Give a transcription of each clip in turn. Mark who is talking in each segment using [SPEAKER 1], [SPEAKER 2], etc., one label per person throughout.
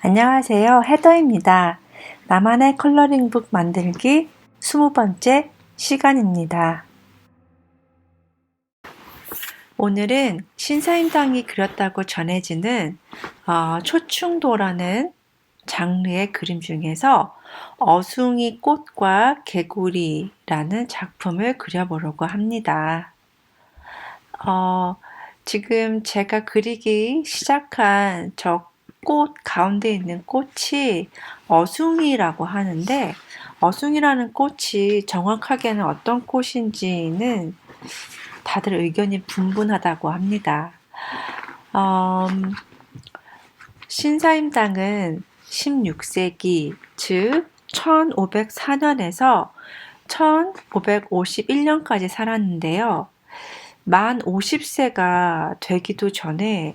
[SPEAKER 1] 안녕하세요. 헤더입니다. 나만의 컬러링북 만들기 20번째 시간입니다. 오늘은 신사임당이 그렸다고 전해지는 초충도라는 장르의 그림 중에서 어숭이 꽃과 개구리라는 작품을 그려보려고 합니다. 지금 제가 그리기 시작한 저 꽃 가운데 있는 꽃이 어숭이라고 하는데, 어숭이라는 꽃이 정확하게는 어떤 꽃인지는 다들 의견이 분분하다고 합니다. 신사임당은 16세기, 즉 1504년에서 1551년까지 살았는데요. 만 50세가 되기도 전에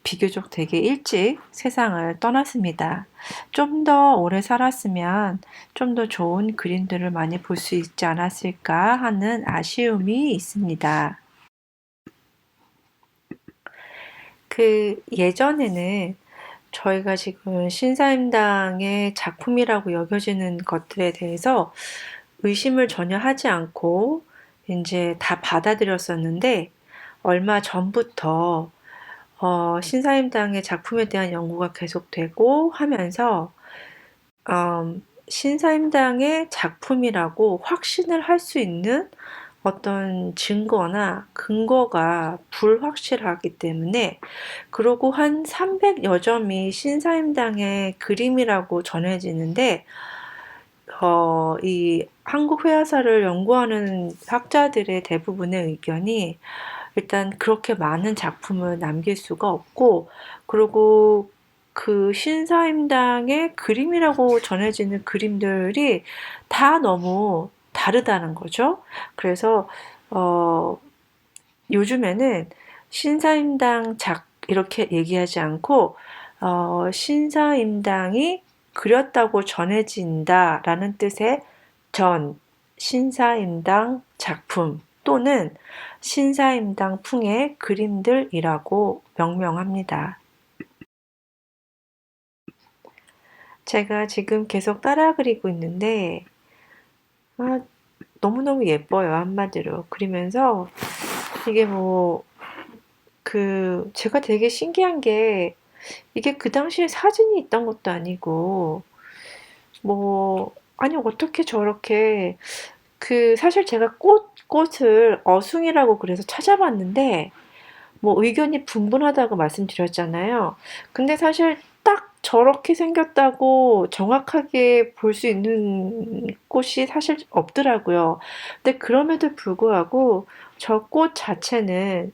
[SPEAKER 1] 비교적 되게 일찍 세상을 떠났습니다. 좀 더 오래 살았으면 좀 더 좋은 그림들을 많이 볼 수 있지 않았을까 하는 아쉬움이 있습니다. 예전에는 저희가 지금 신사임당의 작품이라고 여겨지는 것들에 대해서 의심을 전혀 하지 않고 이제 다 받아들였었는데, 얼마 전부터 신사임당의 작품에 대한 연구가 계속되고 하면서 신사임당의 작품이라고 확신을 할 수 있는 어떤 증거나 근거가 불확실하기 때문에, 그러고 한 300여 점이 신사임당의 그림이라고 전해지는데, 이 한국 회화사를 연구하는 학자들의 대부분의 의견이 일단 그렇게 많은 작품을 남길 수가 없고, 그리고 신사임당의 그림이라고 전해지는 그림들이 다 너무 다르다는 거죠. 그래서 요즘에는 신사임당 이렇게 얘기하지 않고 신사임당이 그렸다고 전해진다라는 뜻의 신사임당 작품 또는 신사임당풍의 그림들이라고 명명합니다. 제가 지금 계속 따라 그리고 있는데 너무너무 예뻐요. 한마디로 그리면서 이게 제가 되게 신기한 게, 이게 그 당시에 사진이 있던 것도 아니고 아니 어떻게 저렇게, 사실 제가 꽃을 어숭이라고 그래서 찾아봤는데 의견이 분분하다고 말씀드렸잖아요. 근데 사실 딱 저렇게 생겼다고 정확하게 볼 수 있는 꽃이 사실 없더라고요. 근데 그럼에도 불구하고 저 꽃 자체는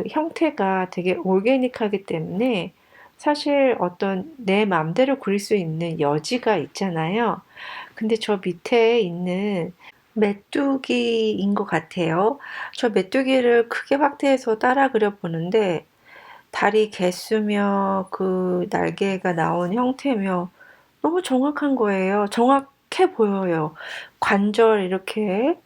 [SPEAKER 1] 형태가 되게 올게닉하기 때문에 사실 어떤 내 맘대로 그릴 수 있는 여지가 있잖아요. 근데 저 밑에 있는 메뚜기인 것 같아요. 저 메뚜기를 크게 확대해서 따라 그려보는데, 다리 개수며 날개가 나온 형태며 너무 정확한 거예요. 정확해 보여요. 관절 이렇게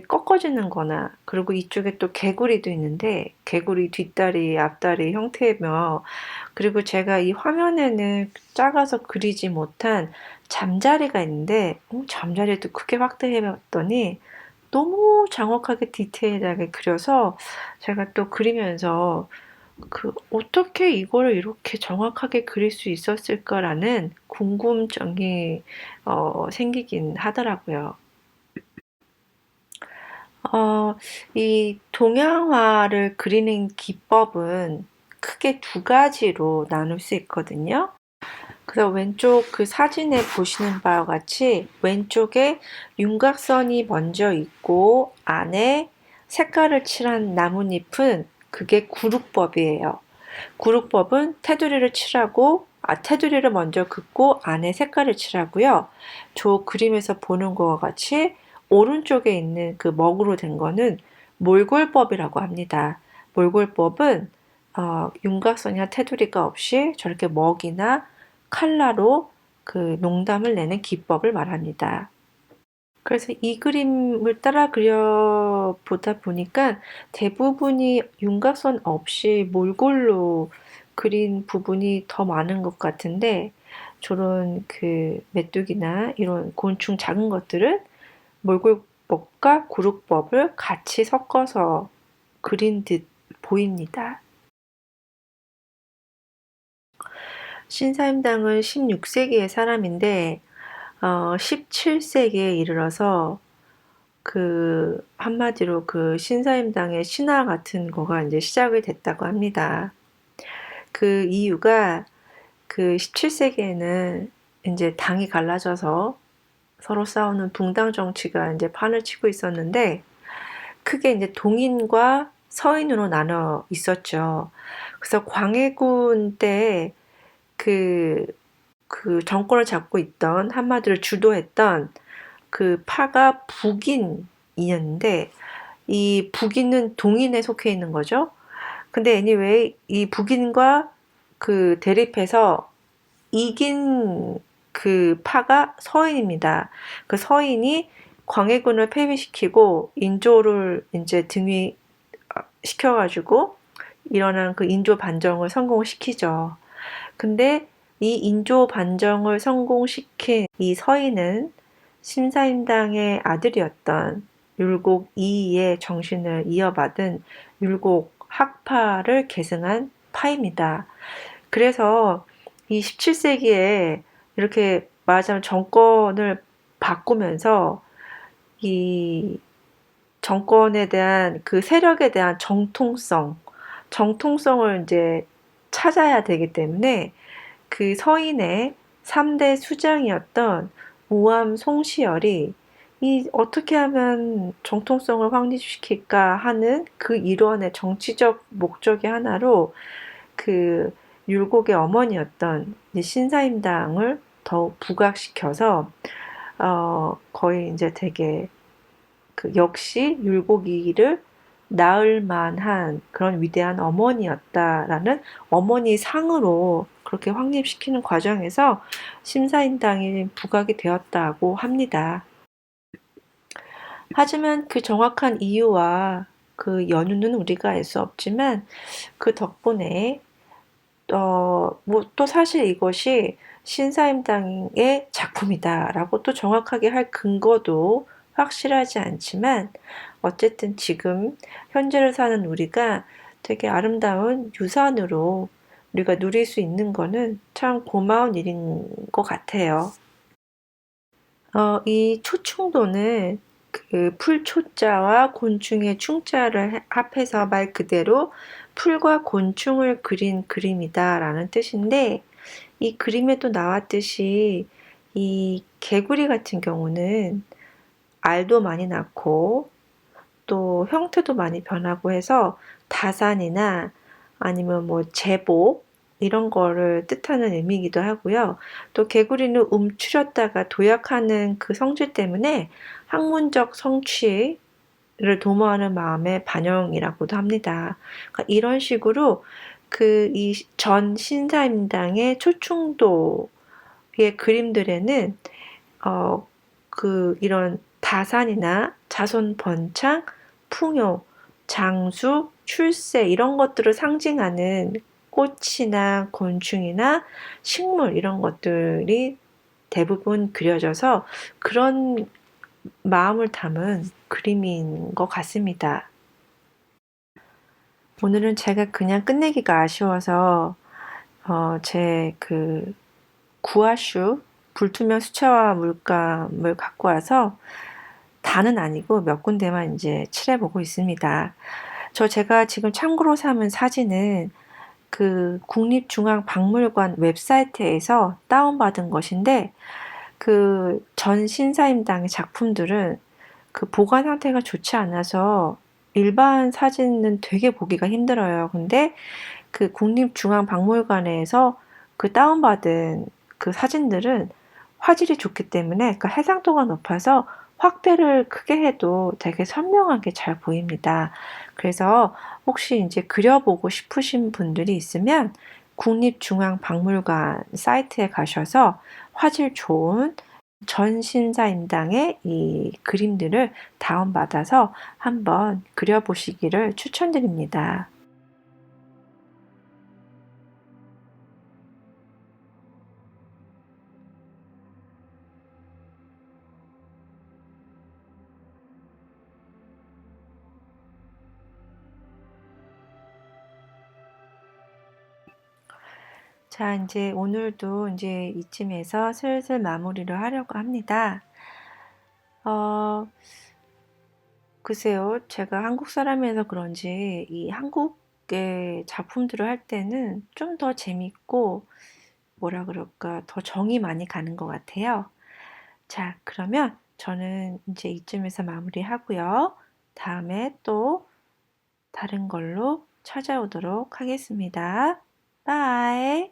[SPEAKER 1] 꺾어지는 거나, 그리고 이쪽에 또 개구리도 있는데 개구리 뒷다리 앞다리 형태며, 그리고 제가 이 화면에는 작아서 그리지 못한 잠자리가 있는데 잠자리도 크게 확대해 봤더니 너무 정확하게 디테일하게 그려서, 제가 또 그리면서 어떻게 이거를 이렇게 정확하게 그릴 수 있었을까라는 궁금증이 생기긴 하더라고요. 이 동양화를 그리는 기법은 크게 두 가지로 나눌 수 있거든요. 그래서 왼쪽 사진에 보시는 바와 같이 왼쪽에 윤곽선이 먼저 있고 안에 색깔을 칠한 나뭇잎은 그게 구룩법이에요. 구룩법은 테두리를 먼저 긋고 안에 색깔을 칠하고요. 저 그림에서 보는 것과 같이 오른쪽에 있는 먹으로 된 거는 몰골법이라고 합니다. 몰골법은 윤곽선이나 테두리가 없이 저렇게 먹이나 칼라로 농담을 내는 기법을 말합니다. 그래서 이 그림을 따라 그려보다 보니까 대부분이 윤곽선 없이 몰골로 그린 부분이 더 많은 것 같은데 저런 그 메뚜기나 이런 곤충 작은 것들은 몰골법과 구룩법을 같이 섞어서 그린 듯 보입니다. 신사임당은 16세기의 사람인데 17세기에 이르러서 그 한마디로 그 신사임당의 신화 같은 거가 이제 시작이 됐다고 합니다. 그 이유가 그 17세기에는 이제 당이 갈라져서 서로 싸우는 붕당 정치가 이제 판을 치고 있었는데 크게 이제 동인과 서인으로 나눠 있었죠. 그래서 광해군 때 그, 그 정권을 잡고 있던 한마디로 주도했던 그 파가 북인이었는데 이 북인은 동인에 속해 있는 거죠. 근데 anyway 이 북인과 그 대립해서 이긴 그 파가 서인입니다. 그 서인이 광해군을 패배시키고 인조를 이제 등위 시켜가지고 일어난 그 인조 반정을 성공시키죠. 근데 이 인조 반정을 성공시킨 이 서인은 신사임당의 아들이었던 율곡 이이의 정신을 이어받은 율곡 학파를 계승한 파입니다. 그래서 이 17세기에 이렇게 말하자면 정권을 바꾸면서 이 정권에 대한 그 세력에 대한 정통성을 이제 찾아야 되기 때문에 그 서인의 3대 수장이었던 우암 송시열이 이 어떻게 하면 정통성을 확립시킬까 하는 그 일원의 정치적 목적의 하나로 그 율곡의 어머니였던 신사임당을 더욱 부각시켜서 거의 이제 되게 그 역시 율곡이를 낳을 만한 그런 위대한 어머니였다라는 어머니 상으로 그렇게 확립시키는 과정에서 신사임당이 부각이 되었다고 합니다. 하지만 그 정확한 이유와 그 연유는 우리가 알 수 없지만 그 덕분에 뭐 또 사실 이것이 신사임당의 작품이다라고 또 정확하게 할 근거도 확실하지 않지만 어쨌든 지금 현재를 사는 우리가 되게 아름다운 유산으로 우리가 누릴 수 있는 거는 참 고마운 일인 것 같아요. 이 초충도는 그 풀초자와 곤충의 충자를 합해서 말 그대로 풀과 곤충을 그린 그림이다라는 뜻인데 이 그림에도 나왔듯이 이 개구리 같은 경우는 알도 많이 낳고 또 형태도 많이 변하고 해서 다산이나 아니면 뭐 제복 이런 거를 뜻하는 의미이기도 하고요. 또 개구리는 움츠렸다가 도약하는 그 성질 때문에 학문적 성취를 도모하는 마음의 반영이라고도 합니다. 그러니까 이런 식으로 그 이 전 신사임당의 초충도의 그림들에는 이런 다산이나 자손 번창, 풍요, 장수, 출세 이런 것들을 상징하는 꽃이나 곤충이나 식물 이런 것들이 대부분 그려져서 그런 마음을 담은 그림인 것 같습니다. 오늘은 제가 그냥 끝내기가 아쉬워서 제 그 구아슈 불투명 수채화 물감을 갖고 와서 다는 아니고 몇 군데만 이제 칠해보고 있습니다. 제가 지금 참고로 삼은 사진은 그 국립중앙박물관 웹사이트에서 다운받은 것인데 그 전 신사임당의 작품들은 그 보관 상태가 좋지 않아서 일반 사진은 되게 보기가 힘들어요. 근데 그 국립중앙박물관에서 그 다운받은 그 사진들은 화질이 좋기 때문에 그러니까 해상도가 높아서 확대를 크게 해도 되게 선명하게 잘 보입니다. 그래서 혹시 이제 그려보고 싶으신 분들이 있으면 국립중앙박물관 사이트에 가셔서 화질 좋은 전신사임당의 이 그림들을 다운받아서 한번 그려보시기를 추천드립니다. 자, 이제 오늘도 이제 이쯤에서 슬슬 마무리를 하려고 합니다. 글쎄요, 제가 한국 사람이라서 그런지 이 한국의 작품들을 할 때는 좀 더 재밌고, 뭐라 그럴까, 더 정이 많이 가는 것 같아요. 자, 그러면 저는 이제 이쯤에서 마무리하고요. 다음에 또 다른 걸로 찾아오도록 하겠습니다. 바이.